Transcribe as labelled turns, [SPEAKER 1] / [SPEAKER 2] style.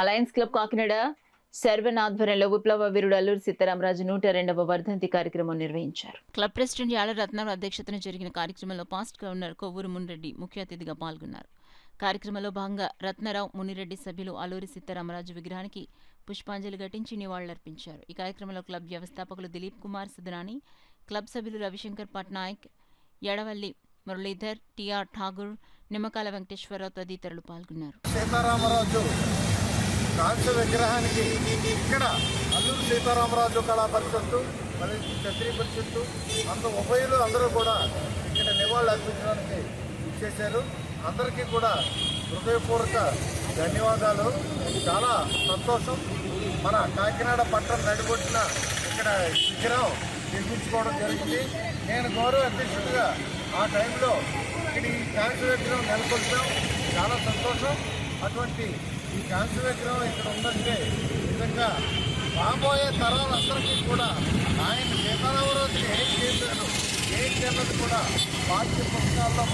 [SPEAKER 1] Alliance club Kakinada Sarwan ఆధ్వర్యంలో విప్లవ వీరుడు అల్లూరి సీతారామరాజు 102వ వర్ధంతి కార్యక్రమం నిర్వహించారు. క్లబ్ ప్రెసిడెంట్ యాళ్ల రత్నారావు అధ్యక్షతన జరిగిన కార్యక్రమంలో పాస్ట్ గవర్నర్ కొవ్వూరు మునిరెడ్డి ముఖ్య అతిథిగా పాల్గొన్నారు. కార్యక్రమంలో భాగంగా రత్నారావు, మునిరెడ్డి సభ్యులు అల్లూరి సీతారామరాజు విగ్రహానికి పుష్పాంజలి ఘటించి నివాళులర్పించారు. ఈ కార్యక్రమంలో క్లబ్ వ్యవస్థాపకులు దిలీప్ కుమార్ సుధనాని, క్లబ్ సభ్యులు రవిశంకర్ పట్నాయక్, ఎడవల్లి మురళీధర్, టిఆర్ ఠాగూర్, నిమ్మకాల వెంకటేశ్వరరావు తదితరులు పాల్గొన్నారు.
[SPEAKER 2] సీతారామరాజు కాంస్య విగ్రహానికి ఇక్కడ అల్లూరి సీతారామరాజు కళా పరిషత్తు, మరి క్షత్రియ పరిషత్తు ఉభయులు అందరూ కూడా ఇక్కడ నివాళులు అర్పించడానికి ఇచ్చేశారు. అందరికీ కూడా హృదయపూర్వక ధన్యవాదాలు. చాలా సంతోషం. మన కాకినాడ పట్టణం నడిబొట్టిన ఇక్కడ విగ్రహం నిర్మించుకోవడం జరిగింది. నేను గౌరవ అధ్యక్షుడిగా ఆ టైంలో ఇక్కడ ఈ కాంస్య విగ్రహం నెలకొల్పాం. చాలా సంతోషం. అటువంటి ఈ కాంస్య విగ్రహం ఇక్కడ ఉందంటే నిజంగా రాబోయే తరాలందరికీ కూడా ఆయన సీతారామరాజుని ఏం చేశారు, ఏంటి అన్నది కూడా పాఠ్య పుస్తకాల్లో